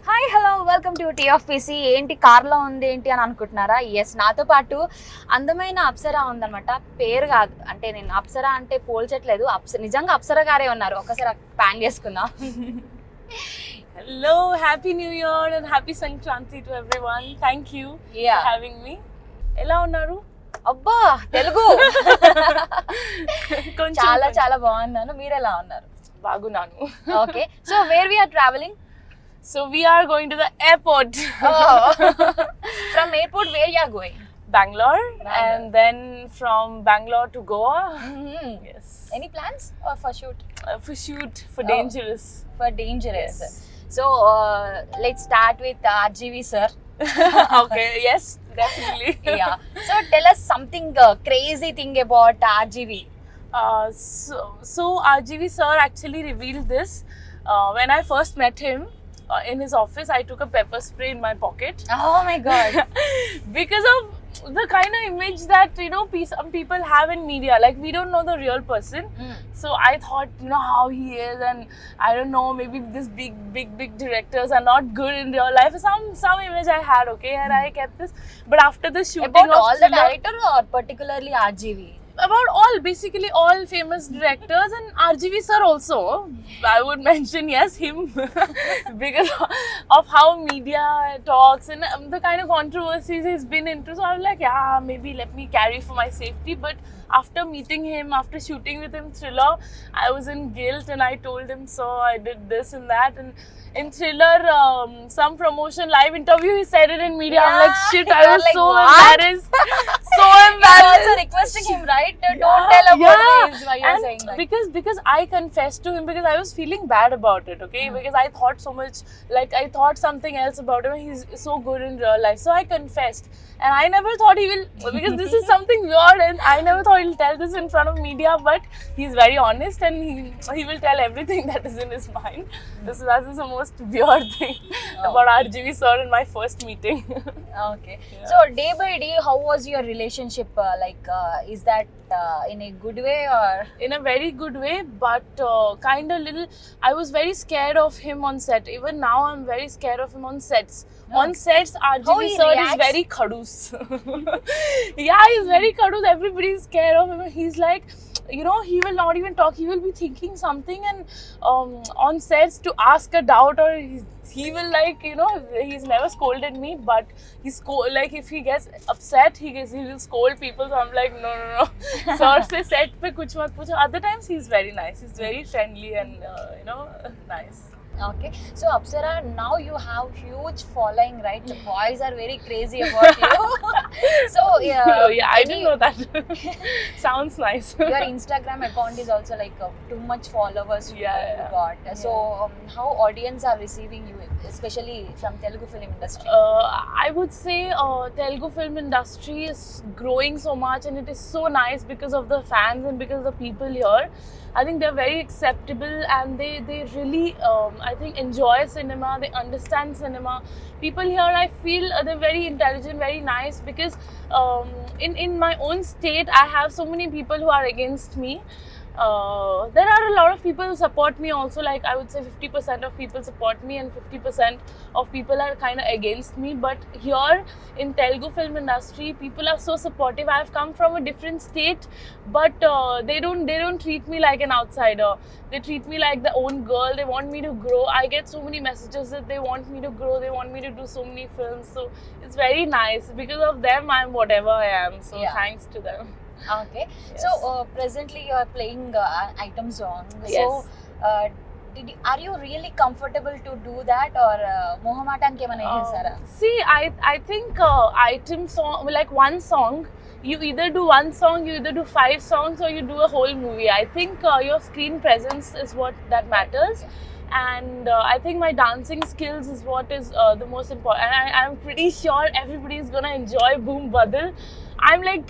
Hi hello welcome to T of PC. ఏంటి కార్లో ఉంది ఏంటి అని అనుకుంటున్నారా? ఎస్, నాతో పాటు అందమైన అప్సరా ఉందన్నమాట. పేరు కాదు, అంటే నేను అప్సరా అంటే పోల్చట్లేదు, నిజంగా అప్సరా గారే ఉన్నారు. ఒకసారి ప్యాన్ చేసుకుందాం. Hello, Happy New Year and Happy Sankranti to everyone. Thank you Yeah. for having me. ఎలా ఉన్నారు? అబ్బా తెలుగు చాలా చాలా బాగున్నాను. మీరు ఎలా ఉన్నారు? బాగున్నాను. Okay, so where we are traveling? So we are going to the airport. From airport where you are going? Bangalore and then from Bangalore to Goa. Yes. Any plans are for shoot? For shoot for Dangerous. For Dangerous. Yes. So let's start with RGV sir. Okay, yes, definitely. Yeah. So tell us something crazy thing about RGV. So RGV sir actually revealed this when I first met him in his office. I took a pepper spray in my pocket Oh my God. because of the kind of image that some people have in media. Like, we don't know the real person. So I thought, how he is, and I don't know, maybe this big directors are not good in real life. Some image I had, okay, and I kept this. But after the shooting About of all the Thriller, director or particularly RGV? about all, basically all famous directors, and RGV sir also, I would mention, yes, him, because of how media talks and the kind of controversies he's been into. So I was like, yeah, maybe let me carry for my safety. But after meeting him, after shooting with him Thriller, I was in guilt, and I told him, so I did this and that. And in Thriller, some promotion live interview, he said it in media. I'm like, shit, I you're was like, so what? embarrassed. So You're embarrassed. also requesting him, right? Don't tell about this. Why you're And saying that? because I confessed to him, because I was feeling bad about it, okay? Because I thought so much, like I thought something else about him. He's so good in real life. So I confessed. And I never thought he will, because this is something weird, and I never thought he'll tell this in front of media, but he's very honest, and he will tell everything that is in his mind. That is the most weird thing about RGV sir in my first meeting. Okay. So day by day, how was your relationship? Is that in a good way or? In a very good way, but kind of little, I was very scared of him on set. Even now I'm very scared of him on sets. On sets, How RGV he sir is reacts? very khadus. Yeah, he's very khadus. Everybody is scared of him. He's like, he will not even talk. He will be thinking something, and on sets to ask a doubt, or he will, like, he's never scolded me, but like if he gets upset, he will scold people. So I'm like, no. Sir se set pe kuch mat pucho. Other times he's very nice. He's very friendly and nice. Okay. So Apsara, now you have huge following, right? The boys are very crazy about you. So Oh, yeah, I didn't know that. Sounds nice. Your Instagram account is also like too much followers you Yeah. got. So how audience are receiving you, especially from Telugu film industry? I would say Telugu film industry is growing so much, and it is so nice because of the fans and because of the people here. I think they're very acceptable, and they really I think enjoy cinema. They understand cinema. People here, I feel they're very intelligent, very nice, because in my own state I have so many people who are against me. There are a lot of people who support me also. Like, I would say 50% of people support me, and 50% of people are kind of against me. But here in Telugu film industry, people are so supportive. I have come from a different state, but they don't treat me like an outsider. They treat me like their own girl. They want me to grow. I get so many messages that they want me to grow. They want me to do so many films. So it's very nice. Because of them, I'm whatever I am. So Yeah. thanks to them. Okay. Yes. So presently you are playing item song. Yes. So are you really comfortable to do that, or మొహమాటానికి ఏమైనా చేశారా? See, I think item song, like one song, you either do one song, you either do 5 songs, or you do a whole movie. I think your screen presence is what that matters. And I think my dancing skills is what is the most important. And I'm pretty sure everybody is gonna enjoy Boom Badal. I'm like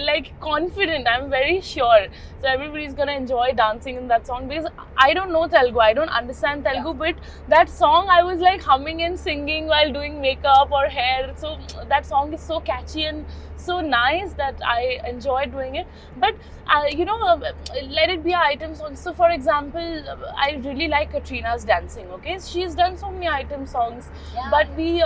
like confident. I'm very sure. So everybody's gonna enjoy dancing in that song because I don't know Telugu. I don't understand Telugu, but that song I was like humming and singing while doing makeup or hair. So that song is so catchy and so nice that I enjoy doing it. But let it be an item song. So for example, I really like Katrina's dancing. Okay, she's done so many item songs, but we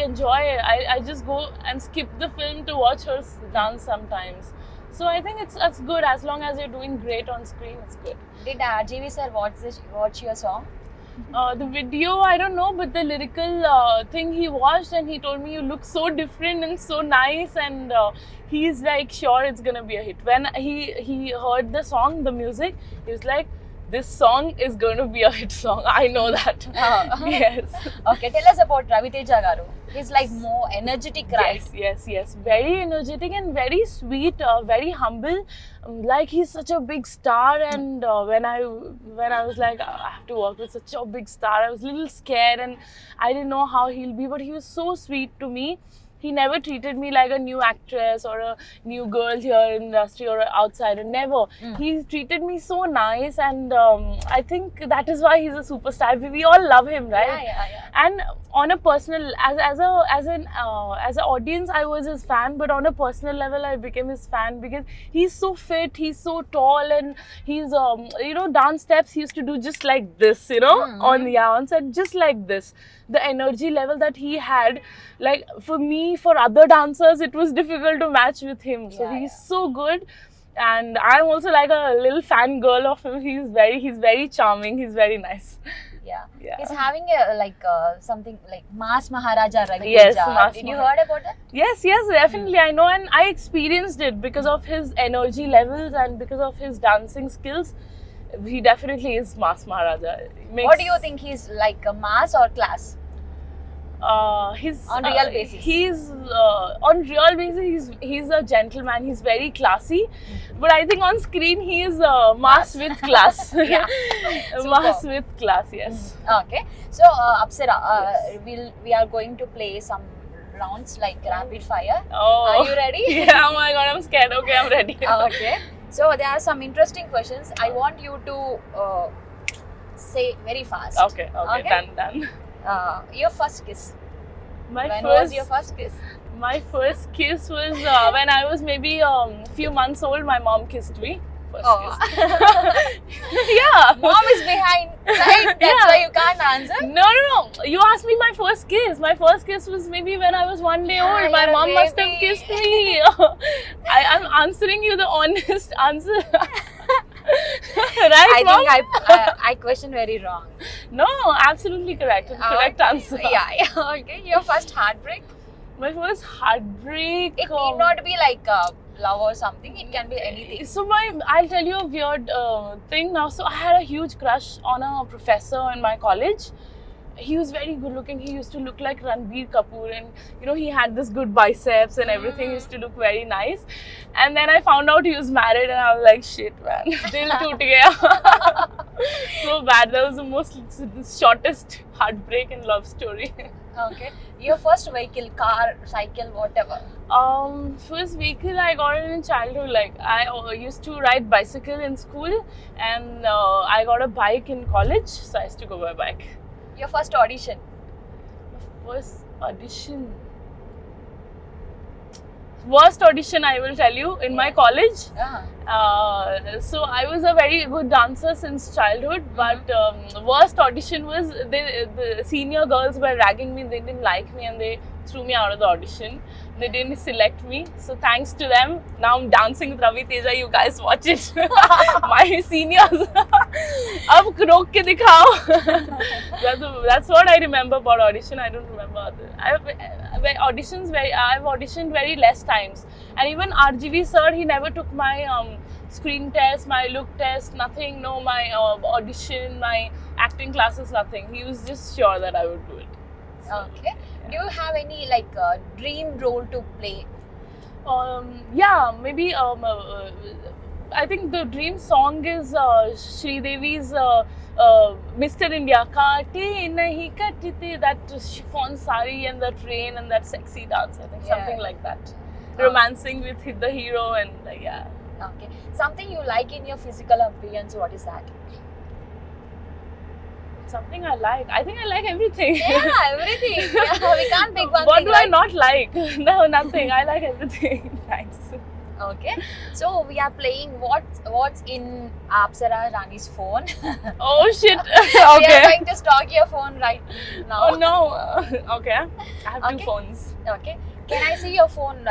enjoy it. I just go and skip the film to watch her dance sometimes. So I think it's good as long as you're doing great on screen. It's good. Did RGV sir watch your song? The video, I don't know, but the lyrical thing he watched and he told me you look so different and so nice, and he's like sure it's gonna be a hit. When he heard the song, the music, he was like, this song is going to be a hit song. I know that. Yes. Okay, tell us about Ravi Teja garu. He's like more energetic, right? Yes. Very energetic and very sweet, very humble. Like he's such a big star, and when I was like, I have to work with such a big star, I was a little scared and I didn't know how he'll be, but he was so sweet to me. He never treated me like a new actress or a new girl here in the industry or an outsider. Never. He treated me so nice, and I think that is why he's a superstar. We all love him, right? Yeah. And on a personal, as an audience, I was his fan. But on a personal level, I became his fan because he's so fit, he's so tall, and he's dance steps he used to do just like this, on set, just like this. The energy level that he had, like for me, for other dancers, it was difficult to match with him. So he's so good, and I'm also like a little fan girl of him. He's very charming. He's very nice. Yeah. He's having something like Mass Maharaja Ravi Yes, Teja. Did you heard about that? Yes, definitely. I know, and I experienced it because of his energy levels and because of his dancing skills. He definitely is Mass Maharaja. What do you think he's like, a mass or class? He's on real basis. He's on real basis. He's a gentleman. He's very classy, but I think on screen he is mass with class. Mass with class. Yes. Okay. So Apsara, we are going to play some rounds like rapid fire. Oh. Are you ready? Yeah. Oh my God, I'm scared. Okay, I'm ready. Okay. So there are some interesting questions. I want you to say very fast. Okay. Done. Your first kiss. When was your first kiss? My first kiss was when I was maybe few months old. My mom kissed me. Kiss. Yeah. Mom is behind, right? That's why you can't answer. No. You asked me my first kiss. My first kiss was maybe when I was 1 day old. My mom must have kissed me. I'm answering you the honest answer. Right, Mom? I think I questioned very wrong. No, absolutely correct. Correct answer. Yeah. Okay. Your first heartbreak? My first heartbreak. It need not be like love or something. It can be anything. So I'll tell you a weird thing now. So I had a huge crush on a professor in my college. He was very good looking. He used to look like Ranbir Kapoor, and he had this good biceps and everything. He used to look very nice. And then I found out he was married, and I was like, shit, man, dil toot gaya. So bad. That was the shortest heartbreak and love story. Okay. Your first vehicle, car, cycle, whatever. First vehicle I got it in childhood. Like I used to ride bicycle in school, and I got a bike in college. So I used to go by bike. Your first audition? Worst audition I will tell you in my college. So I was a very good dancer since childhood, but worst audition was the senior girls were ragging me. They didn't like me and they threw me out of the audition. They didn't select me. So thanks to them, now I'm dancing with Ravi Teja. You guys watch it. My seniors. Ab rok ke dikhao. That's what I remember about audition. I don't remember other. I've auditioned very less times. And even RGV sir, he never took my screen test, my look test, nothing. No, my audition, my acting classes, nothing. He was just sure that I would do it. Okay. Do you have any dream role to play? Yeah, maybe I think the dream song is Sridevi's Mr. India. Kaate nahi katite, that chiffon sari and the train and that sexy dance. I think something like that. romancing with the hero, and like, yeah. Okay. Something you like in your physical appearance, what is that? Something I like. I think I like everything. Yeah, everything. Yeah, we can't pick one What thing. do I not like? No, nothing. I like everything. Thanks. Okay. So we are playing what's in Apsara Rani's phone. Oh shit. We are Okay. going to stalk your phone right now. Oh no. Okay. I have two Okay. phones. Okay. Can I see your phone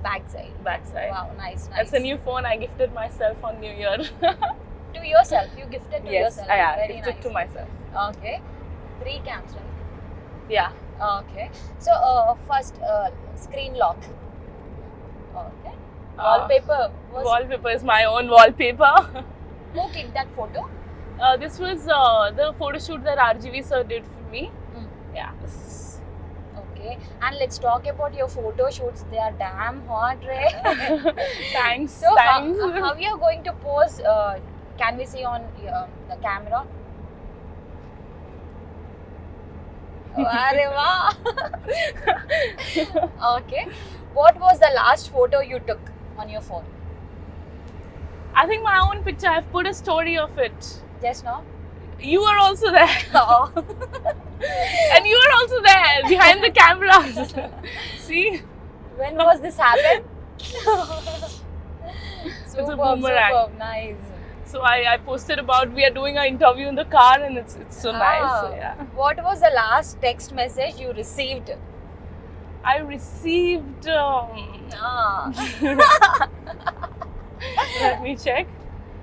backside? Backside. Wow, nice. That's a new phone I gifted myself on New Year. To yourself. You gifted to Yes, yourself. I Very gifted nice. to myself. Okay. 3 cams, right? Yeah. Okay. So first screen lock. Okay. Wallpaper. Wallpaper is my own wallpaper. Who clicked that photo? This was the photo shoot that RGV sir did for me. Mm. Yeah. Okay. And let's talk about your photo shoots. They are damn hot, right? Thanks. So Thanks. how you are going to pose? Can we see on the camera? Arey wah. Okay. What was the last photo you took on your phone? I think my own picture. I've put a story of it. Just now? You were also there. Oh. And you were also there behind the cameras. See? When was this happen? Superb, boomerang. superb, nice. So I posted about we are doing an interview in the car, and it's so nice. So, yeah. What was the last text message you received? I received. Let me check.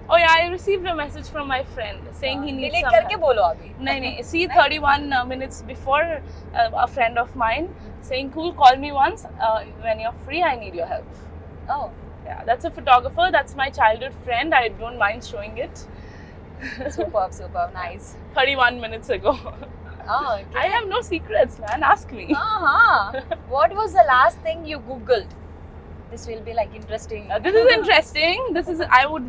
Oh yeah, I received a message from my friend saying he needs Delete some करके help. बोलो अभी. No. See, 31 minutes before, a friend of mine saying, "Cool, call me once when you're free. I need your help." Oh, Yeah, that's a photographer. That's my childhood friend. I don't mind showing it. superb, superb, nice. 31 minutes ago. Oh, okay. I have no secrets, man. Ask me. Uh-huh. What was the last thing you Googled? This will be like interesting. This is interesting. This is I would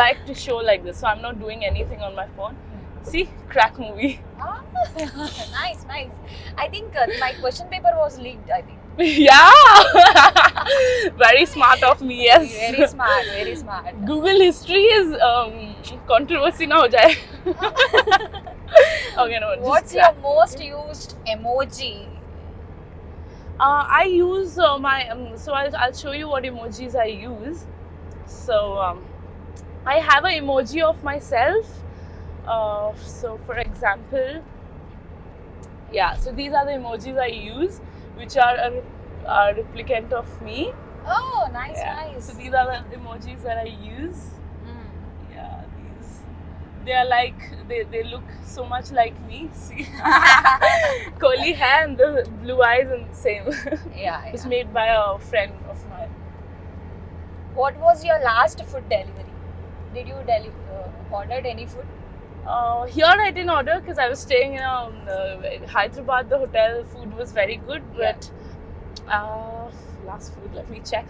like to show like this. So I'm not doing anything on my phone. See, crack movie. Ah, nice, nice. I think my question paper was leaked, I think. Yeah. Very smart of me. Yes. Very smart, very smart. Google history is controversy na ho jaye. Okay, no. What's your most used emoji? I use my so I'll show you what emojis I use. So I have an emoji of myself. So for example, yeah. So these are the emojis I use, which are a replicant of me. Oh, nice, Yeah. nice. So these are the emojis that I use. Mm. Yeah, these. They are like they look so much like me. See, curly hair and the blue eyes and the same. Yeah, It's yeah. made by a friend of mine. What was your last food delivery? Did you ordered any food? Here I didn't order because I was staying in Hyderabad. The hotel food was very good, but last food. Let me check.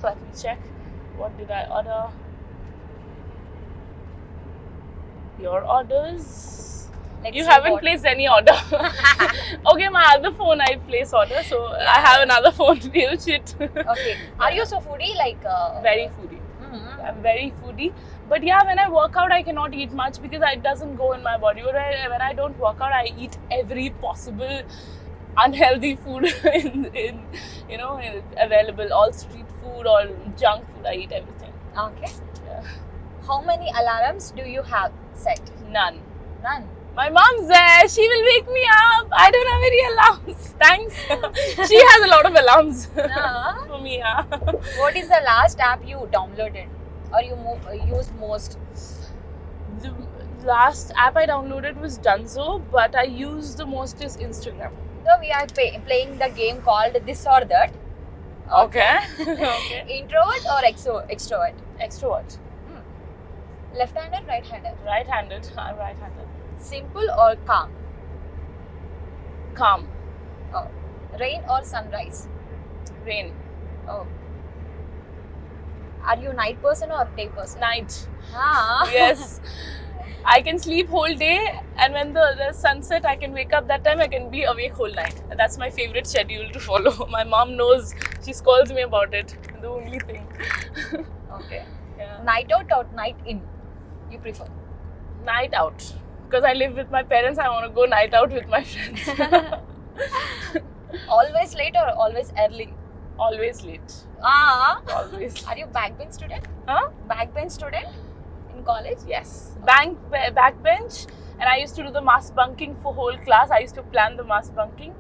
What did I order? Your orders. Let's You see haven't what- placed any order. Okay, my other phone I place order, so I have another phone to use it. Okay. Are you so foodie? Like Very foodie. Mhm. I'm very foodie. But yeah, when I work out, I cannot eat much because it doesn't go in my body. When I don't work out, I eat every possible unhealthy food available. All street food, all junk food. I eat everything. Okay. Yeah. How many alarms do you have set? None. None. My mom's there. She will wake me up. I don't have any alarms. Thanks. She has a lot of alarms Nah. for me. Yeah. What is the last app you downloaded or you used most? The last app I downloaded was Dunzo, but I use the most is Instagram. So we are playing the game called This or That. Okay. Okay. Introvert or extrovert? Extrovert. Left-handed, right-handed? Right-handed. I'm right-handed. Simple or calm? Calm. Oh. Rain or sunrise? Rain. Oh. Are you night person or day person? Night. Ah. Yes. I can sleep whole day, and when the sunset, I can wake up that time. I can be awake whole night. And that's my favorite schedule to follow. My mom knows. She scolds me about it. The only thing. Okay. Yeah. Night out or night in? You prefer? Night out. Because I live with my parents, I want to go night out with my friends. Always late or always early? Always late. Always. Are you backbench student? Huh? Backbench student in college? Yes. Backbench. And I used to do the mass bunking for whole class. I used to plan the mass bunking.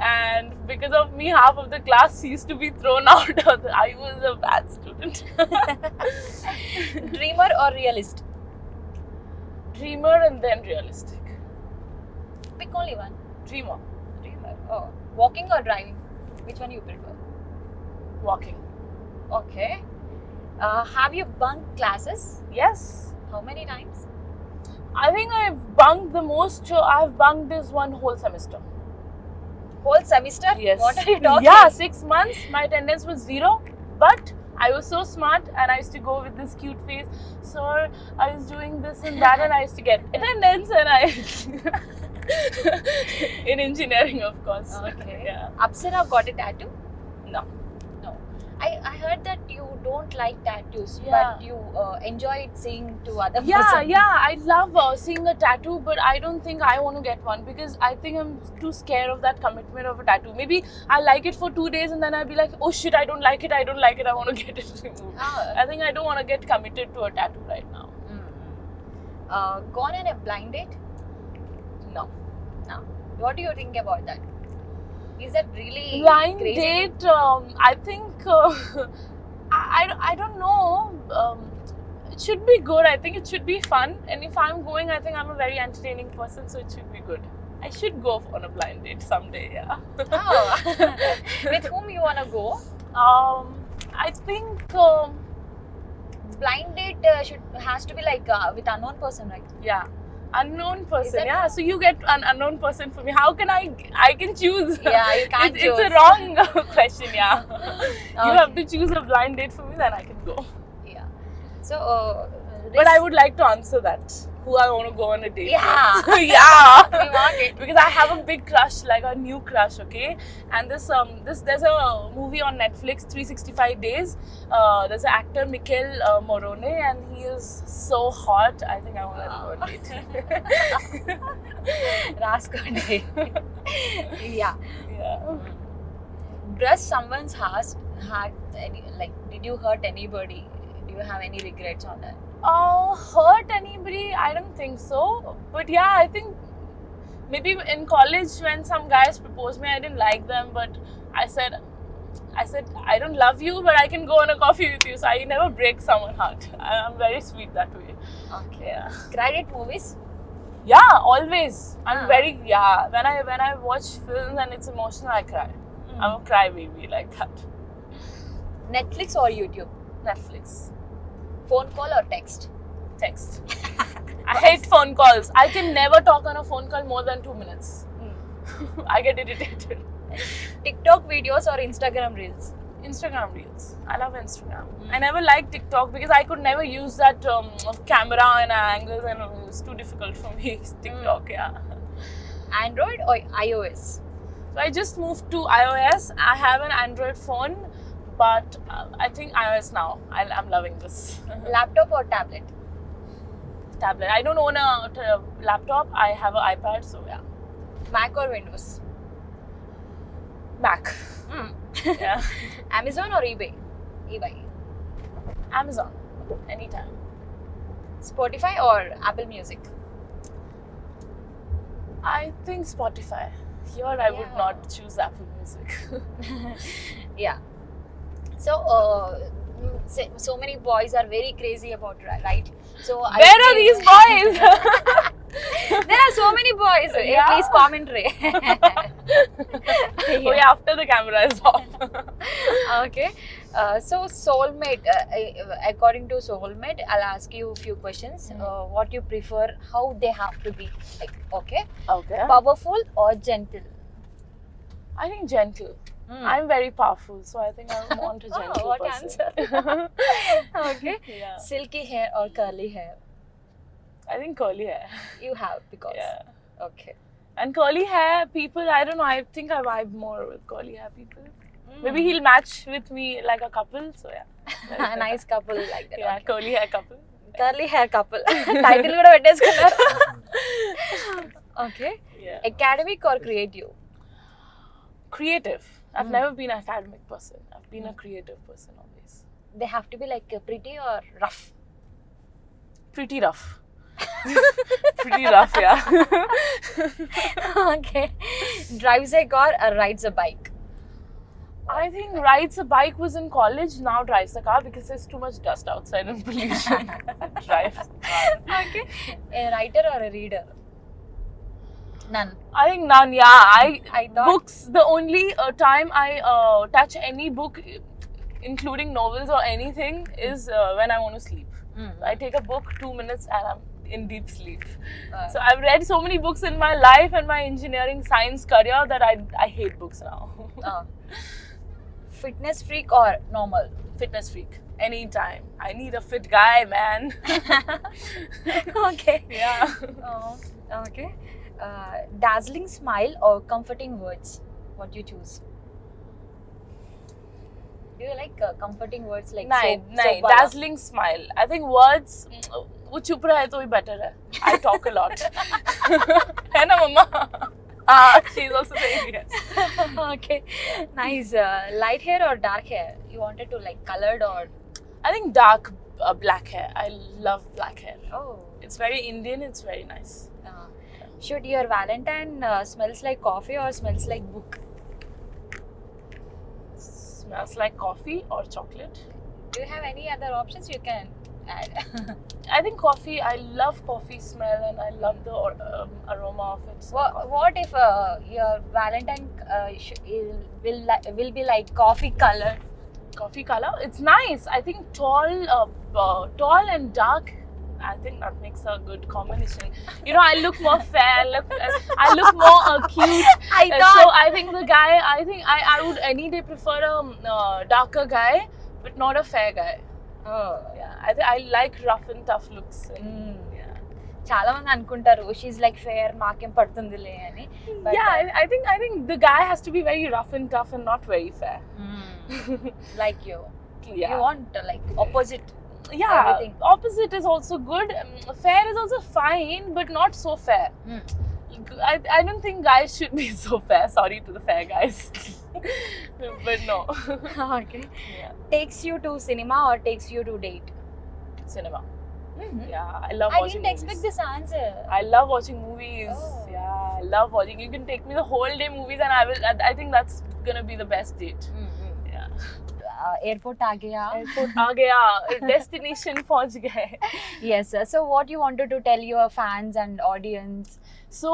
And because of me, half of the class used to be thrown out. I was a bad student. Dreamer or realist? Dreamer and then realistic. Pick only one. Dreamer. Dreamer. Oh. Walking or driving? Which one you prefer? Walking. Okay. Have you bunked classes? Yes. How many times? I think I've bunked the most. I've bunked this one whole semester. Whole semester? Yes. What are you talking? Yeah, 6 months. My attendance was 0. But I was so smart and I used to go with this cute face. Sir, I was doing this and that and I used to get attendance and in engineering, of course. Okay. Yeah. Apsara got a tattoo? No. No. I heard that you don't like tattoos, Yeah. but you enjoy it seeing to other Yeah, person. I love seeing a tattoo, but I don't think I want to get one because I think I'm too scared of that commitment of a tattoo. Maybe I like it for 2 days and then I'll be like, oh shit, I don't like it, I want to get it removed. I think I don't want to get committed to a tattoo right now. Gone on a blind date? No. No. What do you think about that? Is that really Blind crazy? date, I think, I don't know. It should be good. I think it should be fun. And if I'm going, I think I'm a very entertaining person, so it should be good. I should go on a blind date someday, yeah. Oh. With whom you wanna go? I think, Blind date has to be like with unknown person, right? yeah. Unknown person, that yeah. So you get an unknown person for me. How can I can choose? Yeah, you can't It's choose. a wrong question, yeah. You Okay. have to choose a blind date for me, then I can go. Yeah. So. But I would like to answer that. Who I want to go on a date Yeah. with. Yeah. We want it. Because I have a big crush, like a new crush, okay? And there's a movie on Netflix, 365 Days. There's an actor, Mikel Morone, and he is so hot. I think I want to go on a date. Raskode. Yeah. Yeah. Does someone's heart did you hurt anybody? Do you have any regrets on that? Hurt anybody? I don't think so. But yeah, I think maybe in college when some guys proposed me, I didn't like them, but I said I don't love you, but I can go on a coffee with you. So I never break someone's heart. I'm very sweet that way. Okay. Yeah. Cried at movies? Yeah, always. I'm Ah. very When I watch films and it's emotional, I cry. I'm a crybaby like that. Netflix or YouTube? Netflix. Phone call or text? Text. I hate phone calls. I can never talk on a phone call more than 2 minutes. I get irritated. TikTok videos or Instagram reels? Instagram Reels. I love Instagram. I never liked TikTok because I could never use that camera and angles, and it was too difficult for me. TikTok, yeah. Android or iOS? So I just moved to iOS. I have an Android phone, but I think iOS now. I'm loving this. Laptop or tablet? Tablet. I don't own a laptop. I have an iPad, so yeah. Mac or Windows? Mac. Yeah. Amazon or eBay? eBay. Amazon. Anytime. Spotify or Apple Music? I think Spotify. Here I would Yeah. not choose Apple Music. Yeah. So, so many boys are very crazy about right. So Where are these boys? There are so many boys. Yeah. Please comment. Oh yeah, after the camera is off. Okay. So soulmate. According to soulmate, I'll ask you a few questions. What you prefer? How they have to be? Like, okay. Okay. Powerful or gentle? I think gentle. I'm very powerful, so I think I want a gentle what person. answer? Okay. Yeah. Silky hair or curly hair? I think curly hair. You have because. Yeah. Okay. And curly hair people, I don't know, I think I vibe more with curly hair people. Hmm. Maybe he'll match with me like a couple, so yeah. Nice couple like that. Yeah, Okay. curly hair couple. Curly hair couple. Title కూడా పెట్టేసుకున్నారు. Okay. Yeah. Academic or creative? Creative. I've never been an academic person. I've been a creative person always. They have to be like pretty or rough. Pretty rough. Pretty rough, yeah. Okay. Drives a car or rides a bike? I think rides a bike was in college, now drives a car because there's too much dust outside and pollution. Drives a car. Okay. A writer or a reader? None. I think none, yeah. I thought- Books, the only time I touch any book, including novels or anything, is when I want to sleep. I take a book 2 minutes and I'm in deep sleep. So I've read so many books in my life and my engineering science career that I hate books now. Fitness freak or normal? Fitness freak. Anytime. I need a fit guy, man. Okay. Yeah. Oh, okay. Dazzling smile or comforting words? What do you choose? Do you like comforting words like Nahin, soap nahin. wala? Dazzling smile. I think words, wo chup rahe to hi better hai. I talk a lot. Hai na, mama? She's also saying yes. Okay. Nice. Light hair or dark hair? You wanted to like colored or? I think dark black hair. I love black hair. Oh. It's very Indian. It's very nice. Should your Valentine smells like coffee or smells like book? Smells like coffee or chocolate. Do you have any other options you can add? I think coffee. I love coffee smell and I love the aroma of it. So coffee. What if your Valentine will be like coffee color? Coffee color? It's nice. I think tall and dark. I think that makes a good combination. You know, I look more fair. I look more cute. So I think the guy. I would any day prefer a darker guy, but not a fair guy. Oh. Yeah. I like rough and tough looks. Yeah. చాలా మంది అనుకుంటారు she's like fair మాకేం పడుతుందిలే అని. Yeah, I think the guy has to be very rough and tough and not very fair. Like you. Yeah. You want like opposite. Yeah, everything. opposite is also good. Fair is also fine, but not so fair. I don't think guys should be so fair. Sorry to the fair guys. But no. Okay. Yeah. Takes you to cinema or takes you to date? Cinema. Yeah, I love I watching didn't movies. expect this answer. I love watching movies. Oh. Yeah, I love watching. You can take me the whole day movies and I think that's gonna be the best date. Yeah. Airport आ गया. Airport आ गया. Destination पहुंच गए. Yes, sir. So what you wanted to tell your fans and audience? So,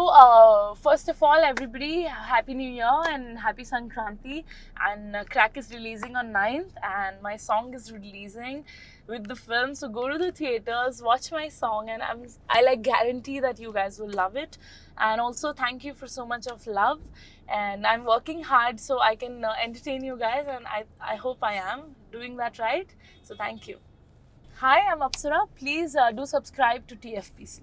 first of all, everybody, Happy New Year and Happy Sankranti. And Crack is releasing on 9th and my song is releasing with the film. So, go to the theaters, watch my song and I like guarantee that you guys will love it. And also, thank you for so much of love. And I'm working hard so I can entertain you guys and I hope I am doing that right. So, thank you. Hi, I'm Apsara. Please do subscribe to TFPC.